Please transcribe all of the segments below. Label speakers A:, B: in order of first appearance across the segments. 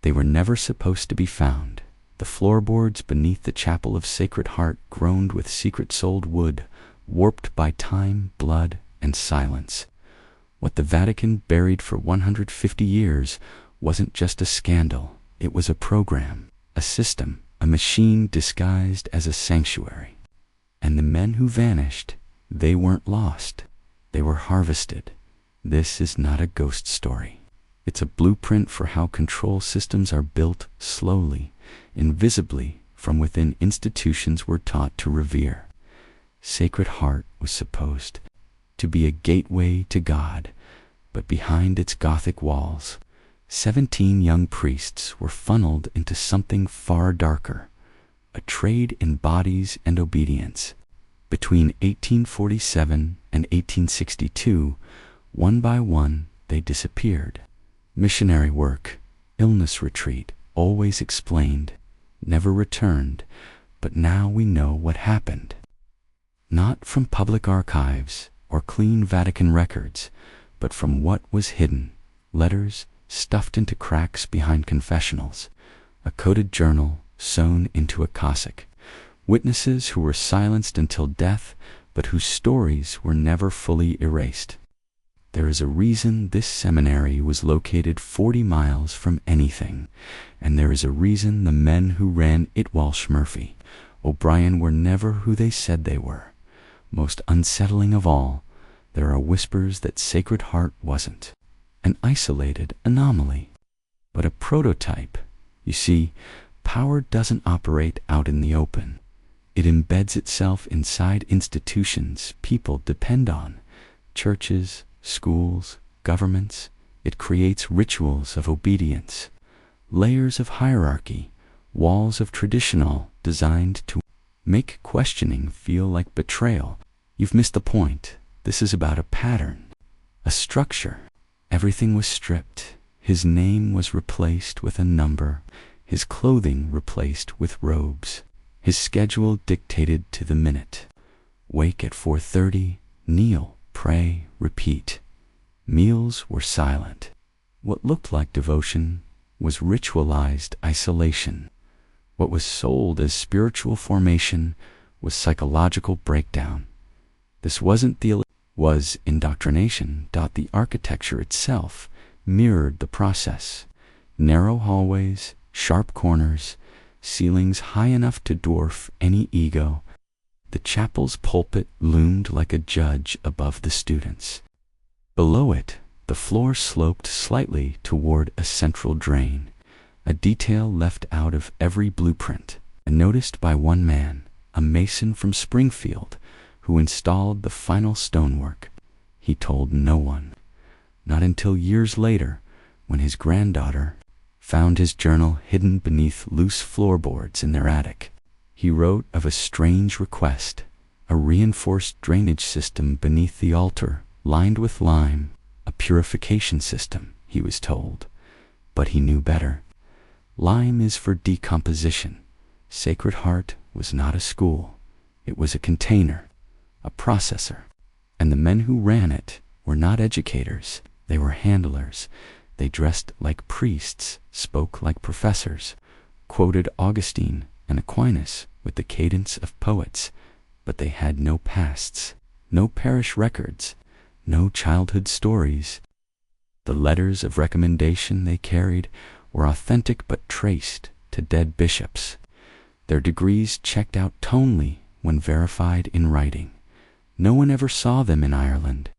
A: They were never supposed to be found. The floorboards beneath the Chapel of Sacred Heart groaned with secret-souled wood, warped by time, blood, and silence. What the Vatican buried for 150 years wasn't just a scandal. It was a program, a system, a machine disguised as a sanctuary. And the men who vanished, they weren't lost. They were harvested. This is not a ghost story. It's a blueprint for how control systems are built slowly, invisibly, from within institutions we're taught to revere. Sacred Heart was supposed to be a gateway to God, but behind its Gothic walls, 17 young priests were funneled into something far darker, a trade in bodies and obedience. Between 1847 and 1862, one by one, they disappeared. Missionary work, illness retreat, always explained, never returned, but now we know what happened. Not from public archives or clean Vatican records, but from what was hidden, letters stuffed into cracks behind confessionals, a coded journal sewn into a cassock, witnesses who were silenced until death, but whose stories were never fully erased. There is a reason this seminary was located 40 miles from anything, and there is a reason the men who ran it, Walsh Murphy, O'Brien, were never who they said they were. Most unsettling of all, there are whispers that Sacred Heart wasn't an isolated anomaly, but a prototype. You see, power doesn't operate out in the open. It embeds itself inside institutions people depend on, churches, schools, governments. It creates rituals of obedience, layers of hierarchy, walls of traditional designed to make questioning feel like betrayal. You've missed the point. This is about a pattern, a structure. Everything was stripped. His name was replaced with a number, his clothing replaced with robes, his schedule dictated to the minute. Wake at 4:30, kneel, pray, repeat. Meals were silent. What looked like devotion was ritualized isolation. What was sold as spiritual formation was psychological breakdown. This wasn't was indoctrination. The architecture itself mirrored the process. Narrow hallways, sharp corners, ceilings high enough to dwarf any ego. The chapel's pulpit loomed like a judge above the students. Below it, the floor sloped slightly toward a central drain, a detail left out of every blueprint, and noticed by one man, a mason from Springfield, who installed the final stonework. He told no one, not until years later, when his granddaughter found his journal hidden beneath loose floorboards in their attic. He wrote of a strange request, a reinforced drainage system beneath the altar, lined with lime, a purification system, he was told. But he knew better. Lime is for decomposition. Sacred Heart was not a school. It was a container, a processor. And the men who ran it were not educators. They were handlers. They dressed like priests, spoke like professors, quoted Augustine and Aquinas with the cadence of poets, but they had no pasts, no parish records, no childhood stories. The letters of recommendation they carried were authentic but traced to dead bishops. Their degrees checked out tonally when verified in writing. No one ever saw them in Ireland.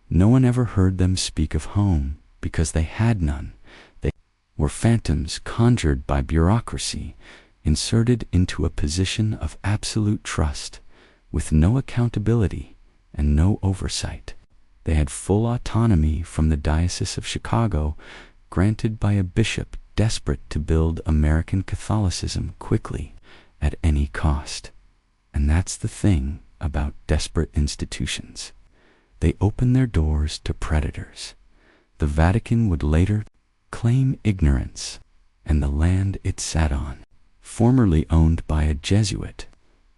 A: No one ever heard them speak of home, because they had none. They were phantoms conjured by bureaucracy, inserted into a position of absolute trust, with no accountability and no oversight. They had full autonomy from the Diocese of Chicago, granted by a bishop desperate to build American Catholicism quickly, at any cost. And that's the thing about desperate institutions. They open their doors to predators. The Vatican would later claim ignorance, and the land it sat on, formerly owned by a Jesuit.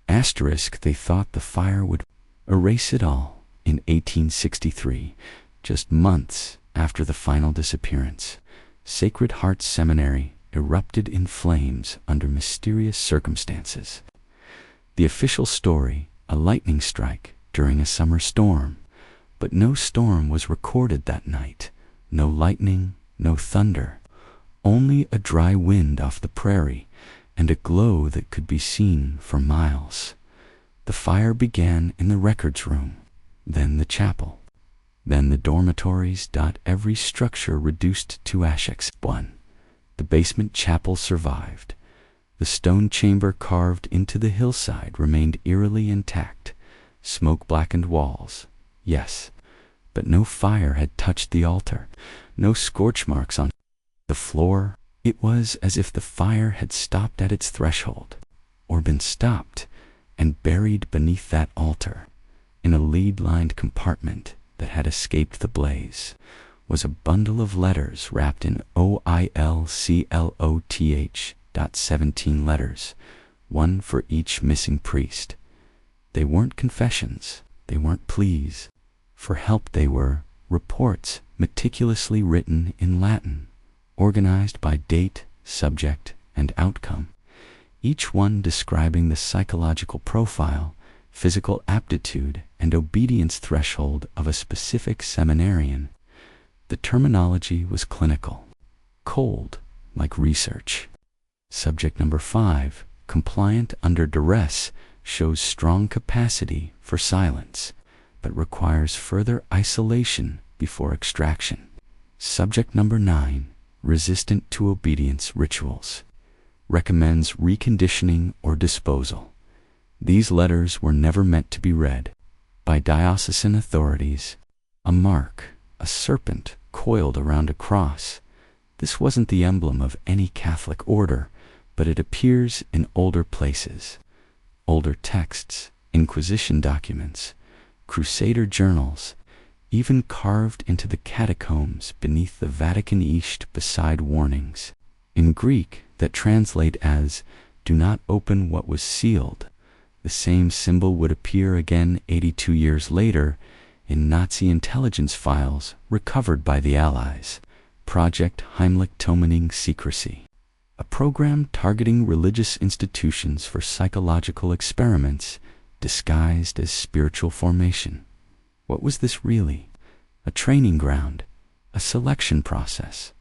A: Asterisk, they thought the fire would erase it all in 1863, just months after the final disappearance. Sacred Heart Seminary erupted in flames under mysterious circumstances. The official story, a lightning strike during a summer storm, but no storm was recorded that night, no lightning, no thunder, only a dry wind off the prairie and a glow that could be seen for miles. The fire began in the records room, then the chapel, then the dormitories. Every structure reduced to ashes. 1. The basement chapel survived. The stone chamber carved into the hillside remained eerily intact. Smoke-blackened walls, yes, but no fire had touched the altar, no scorch marks on the floor. It was as if the fire had stopped at its threshold, or been stopped and buried beneath that altar. In a lead-lined compartment that had escaped the blaze was a bundle of letters wrapped in oilcloth. 17 letters, one for each missing priest. They weren't confessions, they weren't pleas for help, they were reports meticulously written in Latin, organized by date, subject, and outcome, each one describing the psychological profile, physical aptitude, and obedience threshold of a specific seminarian. The terminology was clinical, cold, like research. Subject number 5, compliant under duress, shows strong capacity for silence, but requires further isolation before extraction. Subject number 9, resistant to obedience rituals, recommends reconditioning or disposal. These letters were never meant to be read by diocesan authorities. A mark, a serpent coiled around a cross. This wasn't the emblem of any Catholic order, but it appears in older places, older texts, Inquisition documents, Crusader journals, even carved into the catacombs beneath the Vatican East beside warnings in Greek that translate as, "Do not open what was sealed." The same symbol would appear again 82 years later in Nazi intelligence files recovered by the Allies, Project Heimlich Secrecy, a program targeting religious institutions for psychological experiments disguised as spiritual formation. What was this really? A training ground, a selection process,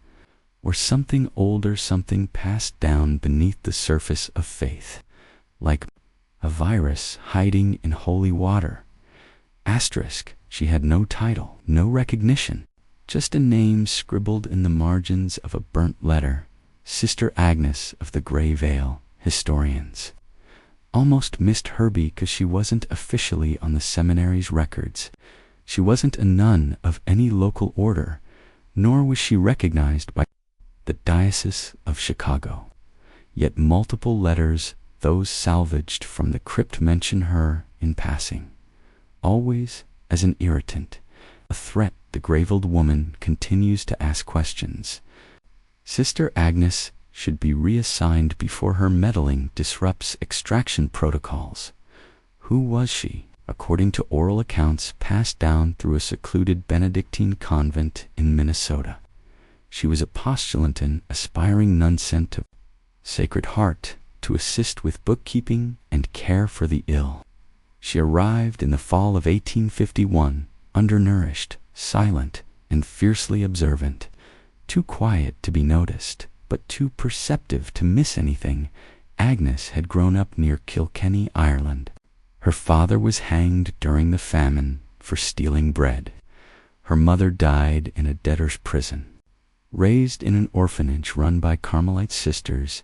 A: or something older, something passed down beneath the surface of faith, like a virus hiding in holy water? Asterisk, she had no title, no recognition, just a name scribbled in the margins of a burnt letter. Sister Agnes of the Grey Veil, historians. Almost missed her because she wasn't officially on the seminary's records. She wasn't a nun of any local order, nor was she recognized by the Diocese of Chicago. Yet multiple letters, those salvaged from the crypt, mention her in passing, always as an irritant, a threat. The grave-old woman continues to ask questions. Sister Agnes should be reassigned before her meddling disrupts extraction protocols. Who was she? According to oral accounts passed down through a secluded Benedictine convent in Minnesota, she was a postulant and aspiring nun sent to Sacred Heart to assist with bookkeeping and care for the ill. She arrived in the fall of 1851, undernourished, silent, and fiercely observant. Too quiet to be noticed, but too perceptive to miss anything. Agnes had grown up near Kilkenny, Ireland. Her father was hanged during the famine for stealing bread. Her mother died in a debtor's prison. Raised in an orphanage run by Carmelite sisters,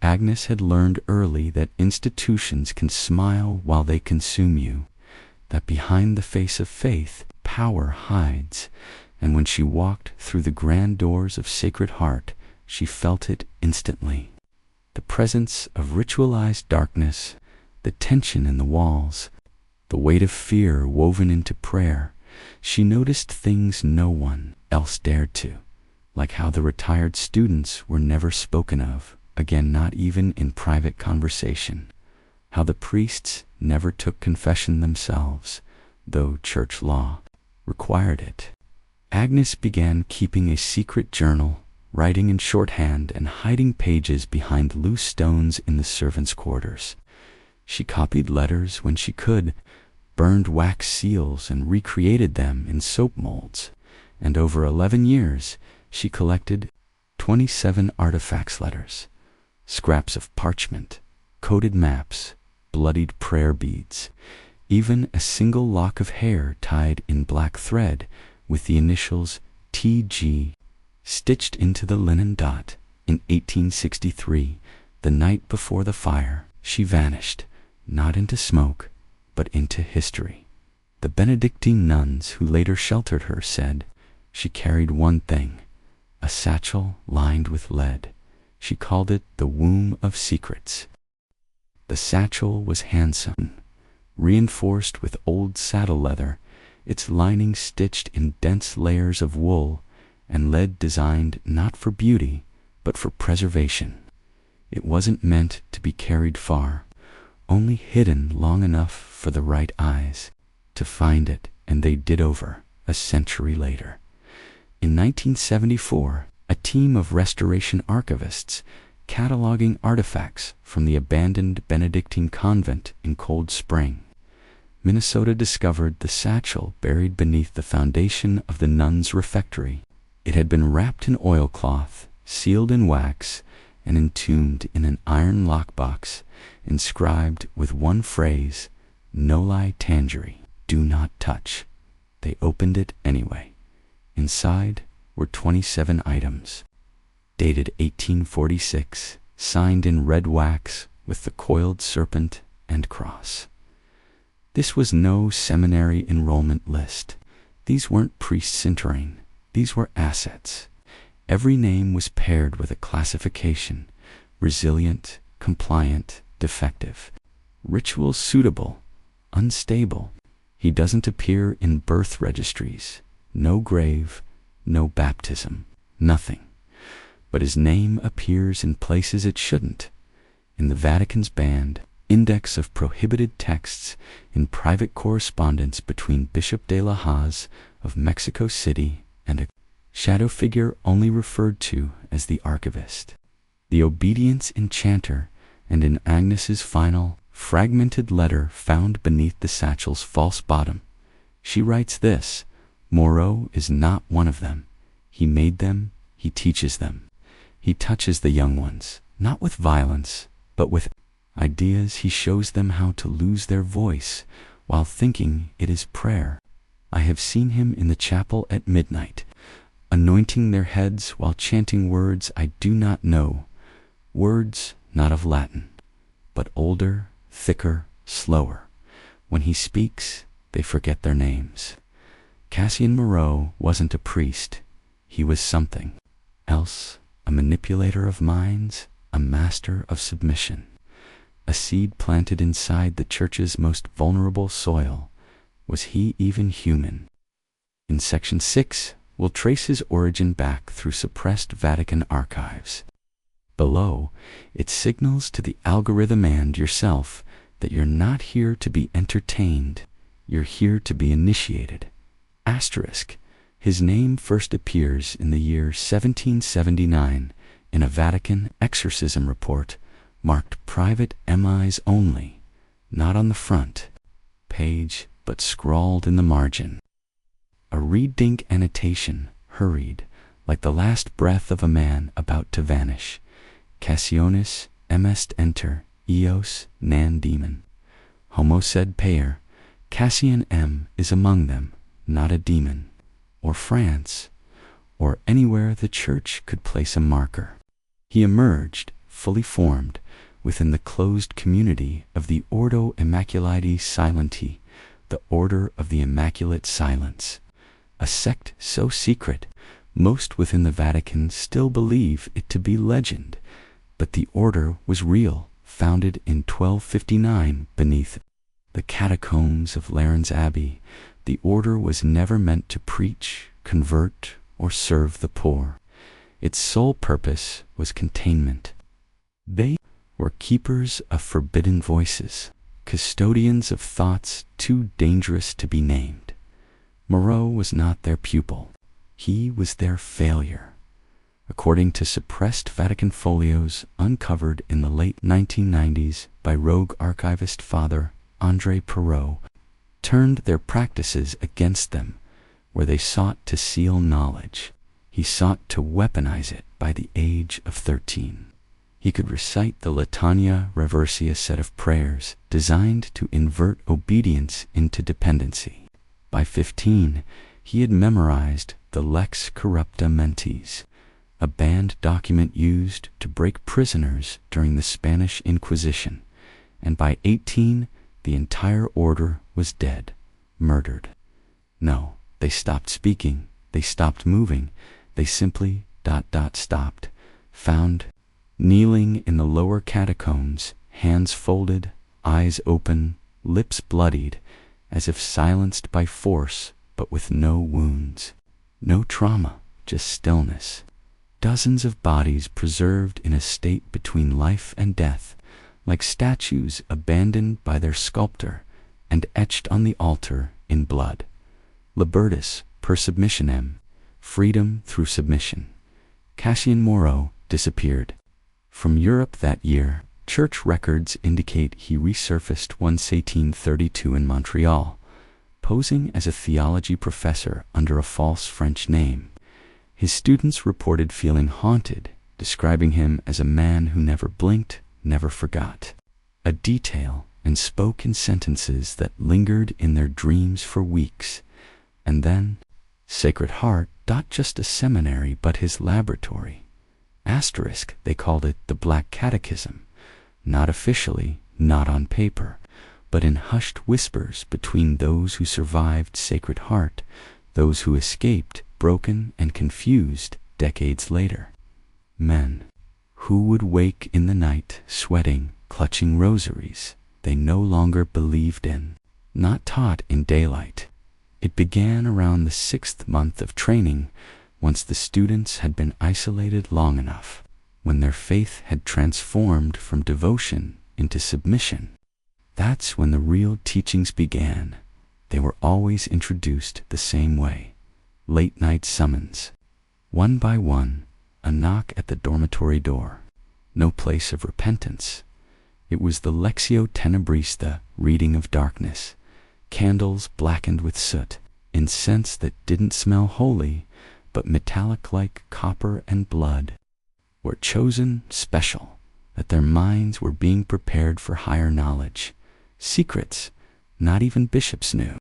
A: Agnes had learned early that institutions can smile while they consume you, that behind the face of faith, power hides, and when she walked through the grand doors of Sacred Heart, she felt it instantly. The presence of ritualized darkness, the tension in the walls, the weight of fear woven into prayer. She noticed things no one else dared to, like how the retired students were never spoken of, again not even in private conversation, how the priests never took confession themselves, though church law required it. Agnes began keeping a secret journal, writing in shorthand and hiding pages behind loose stones in the servants' quarters. She copied letters when she could, burned wax seals and recreated them in soap molds, and over 11 years she collected 27 artifacts letters, scraps of parchment, coded maps, bloodied prayer beads, even a single lock of hair tied in black thread with the initials T.G. stitched into the linen dot. In 1863, the night before the fire, she vanished, not into smoke, but into history. The Benedictine nuns who later sheltered her said she carried one thing, a satchel lined with lead. She called it the womb of secrets. The satchel was handsome, reinforced with old saddle leather, its lining stitched in dense layers of wool, and lead designed not for beauty, but for preservation. It wasn't meant to be carried far, only hidden long enough for the right eyes to find it, and they did over a century later. In 1974, a team of restoration archivists cataloging artifacts from the abandoned Benedictine convent in Cold Spring, Minnesota discovered the satchel buried beneath the foundation of the nuns' refectory. It had been wrapped in oilcloth, sealed in wax, and entombed in an iron lockbox, inscribed with one phrase, "Noli tangere," do not touch. They opened it anyway. Inside were 27 items, dated 1846, signed in red wax with the coiled serpent and cross. This was no seminary enrollment list. These weren't priests entering. These were assets. Every name was paired with a classification: resilient, compliant, defective, ritual suitable, unstable. He doesn't appear in birth registries. No grave, no baptism, nothing. But his name appears in places it shouldn't. In the Vatican's banned index of prohibited texts, in private correspondence between Bishop de la Hoz of Mexico City and a shadow figure only referred to as the archivist. The obedience enchanter, and in Agnes's final, fragmented letter found beneath the satchel's false bottom. She writes this: Moreau is not one of them. He made them, he teaches them. He touches the young ones, not with violence, but with ideas. He shows them how to lose their voice while thinking it is prayer. I have seen him in the chapel at midnight, anointing their heads while chanting words I do not know, words not of Latin, but older, thicker, slower. When he speaks, they forget their names. Cassian Moreau wasn't a priest. He was something else, a manipulator of minds, a master of submission, a seed planted inside the church's most vulnerable soil. Was he even human? In Section 6, we'll trace his origin back through suppressed Vatican archives. Below, it signals to the algorithm and yourself that you're not here to be entertained, you're here to be initiated. Asterisk. His name first appears in the year 1779 in a Vatican exorcism report marked private MIs only, not on the front page, but scrawled in the margin. A reed-dink annotation, hurried, like the last breath of a man about to vanish. Cassionis emest enter, eos nan demon. Homo sed payer. Cassian M is among them, not a demon. Or France, or anywhere the church could place a marker. He emerged, fully formed, within the closed community of the Ordo Immaculati Silenti, the Order of the Immaculate Silence, a sect so secret, most within the Vatican still believe it to be legend, but the order was real, founded in 1259 beneath the catacombs of Laren's Abbey. The order was never meant to preach, convert, or serve the poor. Its sole purpose was containment. They were keepers of forbidden voices, custodians of thoughts too dangerous to be named. Moreau was not their pupil. He was their failure. according to suppressed Vatican folios uncovered in the late 1990s by rogue archivist Father André Perot, turned their practices against them, where they sought to seal knowledge. He sought to weaponize it by the age of 13. He could recite the Litania Reversia set of prayers designed to invert obedience into dependency. By 15, he had memorized the Lex Corrupta Mentis, a banned document used to break prisoners during the Spanish Inquisition, and by 18, the entire order was dead, murdered. No, they stopped speaking, they stopped moving, they simply stopped, found, kneeling in the lower catacombs, hands folded, eyes open, lips bloodied, as if silenced by force, but with no wounds. No trauma, just stillness. Dozens of bodies preserved in a state between life and death, like statues abandoned by their sculptor and etched on the altar in blood. Libertas per submissionem, freedom through submission. Cassian Moro disappeared. From Europe that year, church records indicate he resurfaced once 1832 in Montreal, posing as a theology professor under a false French name. His students reported feeling haunted, describing him as a man who never blinked, never forgot. A detail and spoke in sentences that lingered in their dreams for weeks. And then, Sacred Heart, not just a seminary but his laboratory. Asterisk, they called it the Black Catechism, not officially, not on paper, but in hushed whispers between those who survived Sacred Heart, those who escaped, broken and confused, decades later. Men who would wake in the night, sweating, clutching rosaries they no longer believed in, not taught in daylight. It began around the 6th month of training, once the students had been isolated long enough, when their faith had transformed from devotion into submission. That's when the real teachings began. They were always introduced the same way. Late-night summons. One by one, a knock at the dormitory door. No place of repentance. It was the Lectio Tenebrista, reading of darkness. Candles blackened with soot, incense that didn't smell holy, but metallic like copper and blood, were chosen special, that their minds were being prepared for higher knowledge. Secrets not even bishops knew.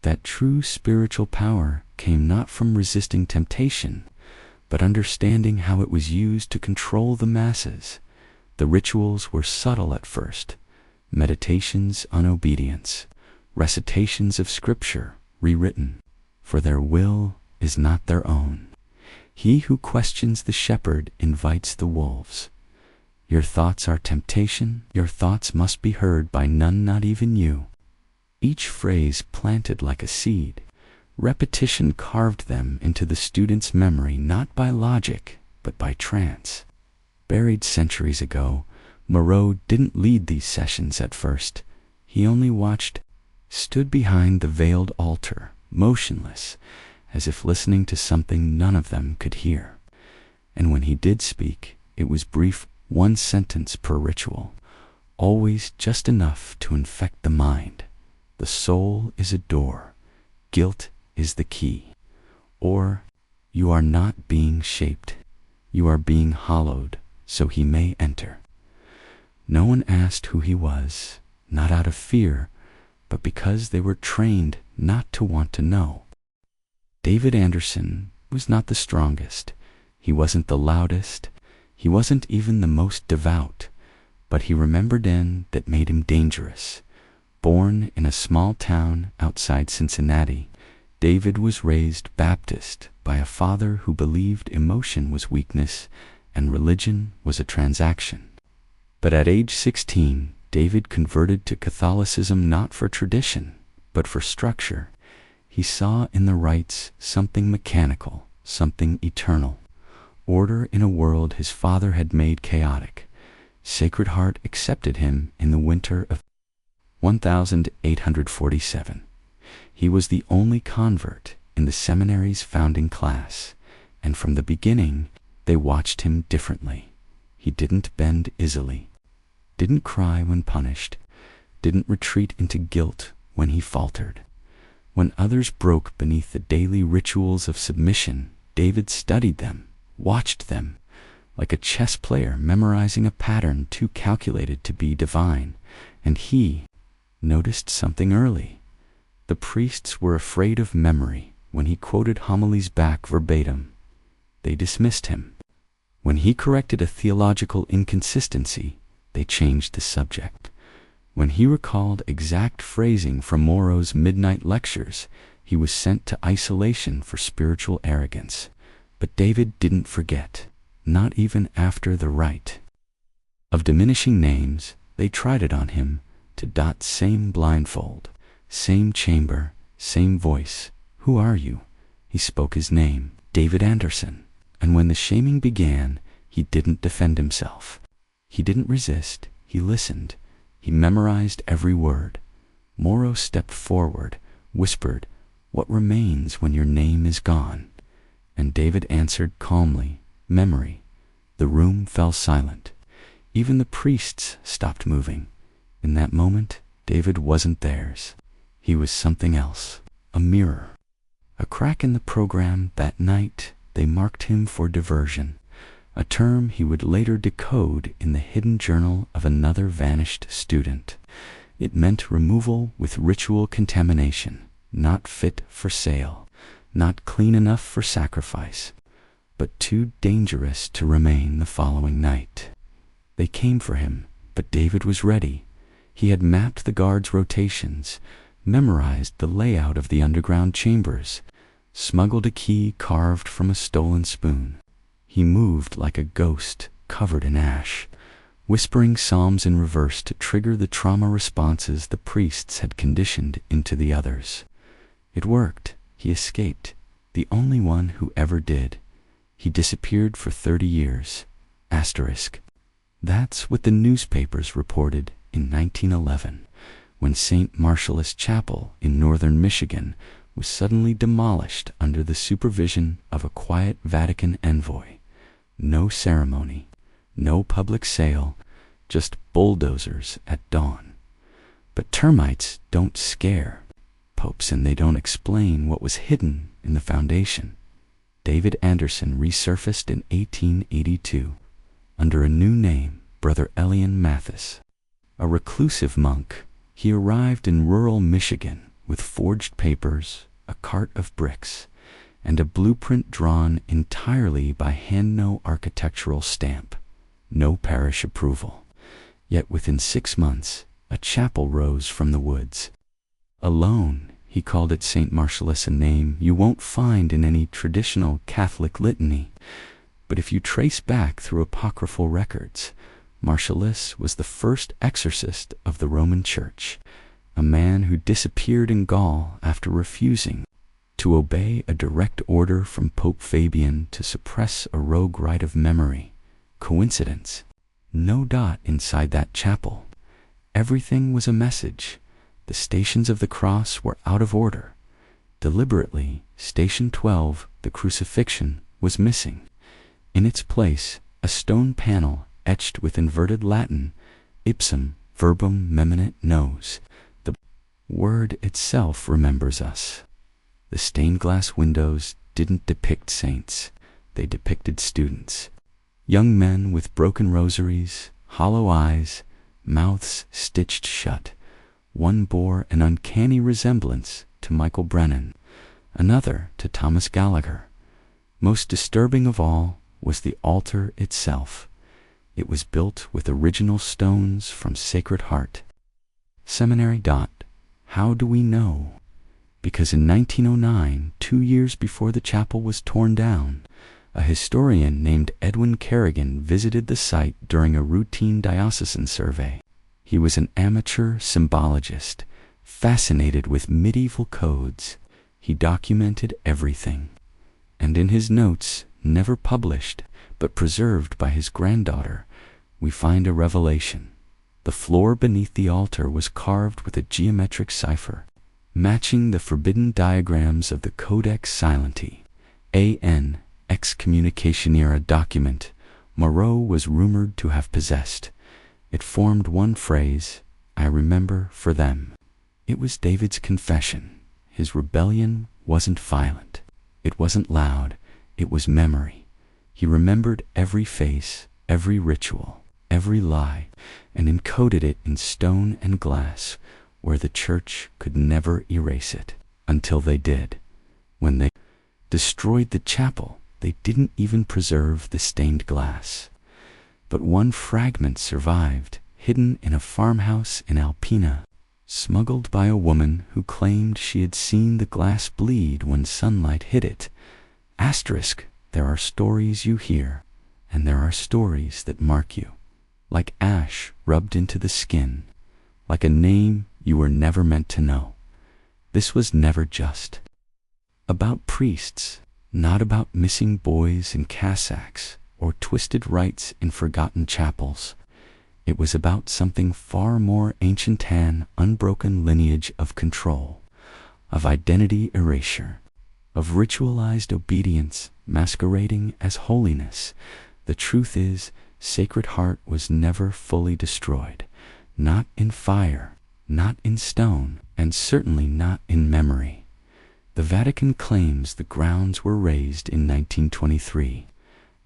A: That true spiritual power came not from resisting temptation, but understanding how it was used to control the masses. The rituals were subtle at first, meditations on obedience, recitations of scripture rewritten, for their will is not their own. He who questions the shepherd invites the wolves. Your thoughts are temptation, your thoughts must be heard by none, not even you. Each phrase planted like a seed, repetition carved them into the student's memory not by logic, but by trance. Buried centuries ago, Moreau didn't lead these sessions at first. He only watched, stood behind the veiled altar, motionless, as if listening to something none of them could hear. And when he did speak, it was brief, one sentence per ritual, always just enough to infect the mind. The soul is a door, guilt is the key. Or, you are not being shaped, you are being hollowed, so he may enter. No one asked who he was, not out of fear, but because they were trained not to want to know. David Anderson was not the strongest, he wasn't the loudest, he wasn't even the most devout, but he remembered in that made him dangerous. Born in a small town outside Cincinnati, David was raised Baptist by a father who believed emotion was weakness and religion was a transaction. But at age 16, David converted to Catholicism not for tradition, but for structure. He saw in the rites something mechanical, something eternal. Order in a world his father had made chaotic. Sacred Heart accepted him in the winter of 1847. He was the only convert in the seminary's founding class, and from the beginning, They watched him differently. He didn't bend easily, didn't cry when punished, didn't retreat into guilt when he faltered. When others broke beneath the daily rituals of submission, David studied them, watched them, like a chess player memorizing a pattern too calculated to be divine, and he noticed something early. The priests were afraid of memory when he quoted homilies back verbatim. They dismissed him. When he corrected a theological inconsistency, they changed the subject. When he recalled exact phrasing from Moro's midnight lectures, he was sent to isolation for spiritual arrogance. But David didn't forget, not even after the rite of diminishing names. They tried it on him to dot same blindfold, same chamber, same voice. Who are you? He spoke his name, David Anderson. And when the shaming began, he didn't defend himself. He didn't resist, he listened. He memorized every word. Moro stepped forward, whispered, "What remains when your name is gone?" And David answered calmly, "Memory." The room fell silent. Even the priests stopped moving. In that moment, David wasn't theirs. He was something else, a mirror. A crack in the program that night, they marked him for diversion, a term he would later decode in the hidden journal of another vanished student. It meant removal with ritual contamination, not fit for sale, not clean enough for sacrifice, but too dangerous to remain the following night. They came for him, but David was ready. He had mapped the guards' rotations, memorized the layout of the underground chambers, smuggled a key carved from a stolen spoon. He moved like a ghost covered in ash, whispering psalms in reverse to trigger the trauma responses the priests had conditioned into the others. It worked. He escaped, the only one who ever did. He disappeared for 30 years. Asterisk. That's what the newspapers reported in 1911, when St. Martialis Chapel in northern Michigan was suddenly demolished under the supervision of a quiet Vatican envoy. No ceremony, no public sale, just bulldozers at dawn. But termites don't scare popes, and they don't explain what was hidden in the foundation. David Anderson resurfaced in 1882 under a new name, Brother Elian Mathis. A reclusive monk, he arrived in rural Michigan with forged papers, a cart of bricks, and a blueprint drawn entirely by hand-no architectural stamp. No parish approval. Yet within 6 months, a chapel rose from the woods. Alone, he called it St. Martialis, a name you won't find in any traditional Catholic litany. But if you trace back through apocryphal records, Martialis was the first exorcist of the Roman Church, a man who disappeared in Gaul after refusing to obey a direct order from Pope Fabian to suppress a rogue rite of memory. Coincidence? No dot inside that chapel. Everything was a message. The stations of the cross were out of order. Deliberately, Station 12, the crucifixion, was missing. In its place, a stone panel etched with inverted Latin, ipsum verbum meminit nos. The word itself remembers us. The stained glass windows didn't depict saints. They depicted students. Young men with broken rosaries, hollow eyes, mouths stitched shut. One bore an uncanny resemblance to Michael Brennan, another to Thomas Gallagher. Most disturbing of all was the altar itself. It was built with original stones from Sacred Heart Seminary. How do we know? Because in 1909, 2 years before the chapel was torn down, a historian named Edwin Kerrigan visited the site during a routine diocesan survey. He was an amateur symbologist, fascinated with medieval codes. He documented everything. And in his notes, never published, but preserved by his granddaughter, we find a revelation. The floor beneath the altar was carved with a geometric cipher, matching the forbidden diagrams of the Codex Silenti, AN excommunication-era document Moreau was rumored to have possessed. It formed one phrase, "I remember for them." It was David's confession. His rebellion wasn't violent. It wasn't loud. It was memory. He remembered every face, every ritual, every lie, and encoded it in stone and glass where the church could never erase it, until they did. When they destroyed the chapel, they didn't even preserve the stained glass. But one fragment survived, hidden in a farmhouse in Alpena, smuggled by a woman who claimed she had seen the glass bleed when sunlight hit it. Asterisk, there are stories you hear, and there are stories that mark you, like ash rubbed into the skin, like a name you were never meant to know. This was never just about priests, not about missing boys in cassocks or twisted rites in forgotten chapels. It was about something far more ancient, an unbroken lineage of control, of identity erasure, of ritualized obedience masquerading as holiness. The truth is, Sacred Heart was never fully destroyed, not in fire, not in stone, and certainly not in memory. The Vatican claims the grounds were razed in 1923,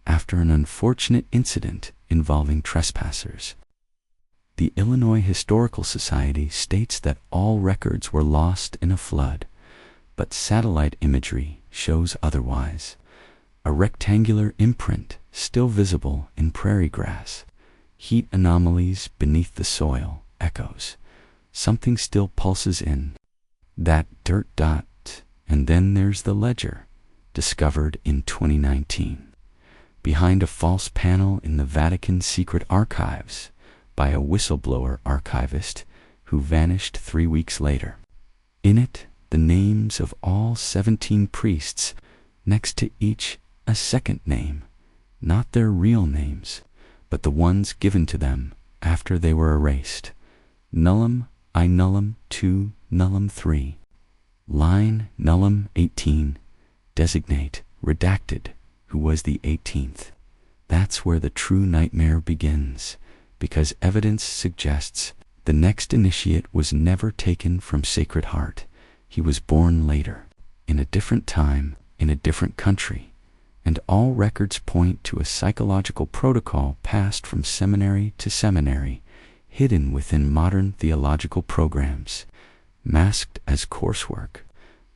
A: after an unfortunate incident involving trespassers. The Illinois Historical Society states that all records were lost in a flood, but satellite imagery shows otherwise. A rectangular imprint still visible in prairie grass, heat anomalies beneath the soil, echoes. Something still pulses in that dirt dot. And then there's the ledger, discovered in 2019, behind a false panel in the Vatican secret archives by a whistleblower archivist who vanished 3 weeks later. In it, the names of all 17 priests, next to each a second name, not their real names, but the ones given to them after they were erased. Nullum I nullum 2 nullum 3. Line nullum 18, designate, redacted, who was the 18th. That's where the true nightmare begins, because evidence suggests the next initiate was never taken from Sacred Heart. He was born later, in a different time, in a different country, and all records point to a psychological protocol passed from seminary to seminary, hidden within modern theological programs, masked as coursework,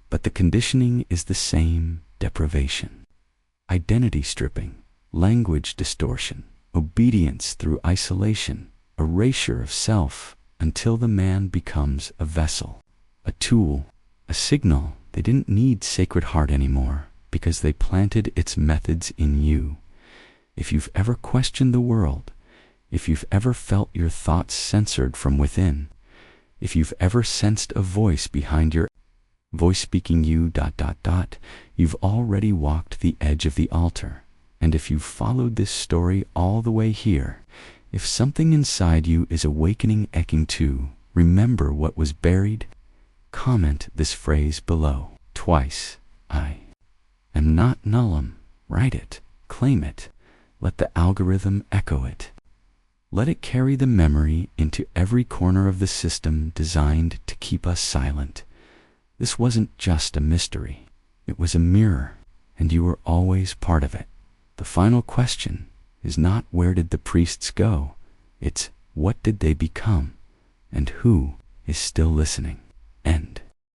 A: but the conditioning is the same: deprivation, identity stripping, language distortion, obedience through isolation, erasure of self, until the man becomes a vessel, a tool, a signal. They didn't need Sacred Heart anymore because they planted its methods in you. If you've ever questioned the world, if you've ever felt your thoughts censored from within, if you've ever sensed a voice behind your voice speaking you ... you've already walked the edge of the altar. And if you've followed this story all the way here, if something inside you is awakening, aching to remember what was buried, comment this phrase below twice: I am not nullum. Write it, claim it, let the algorithm echo it. Let it carry the memory into every corner of the system designed to keep us silent. This wasn't just a mystery. It was a mirror, and you were always part of it. The final question is not where did the priests go? It's what did they become, and who is still listening?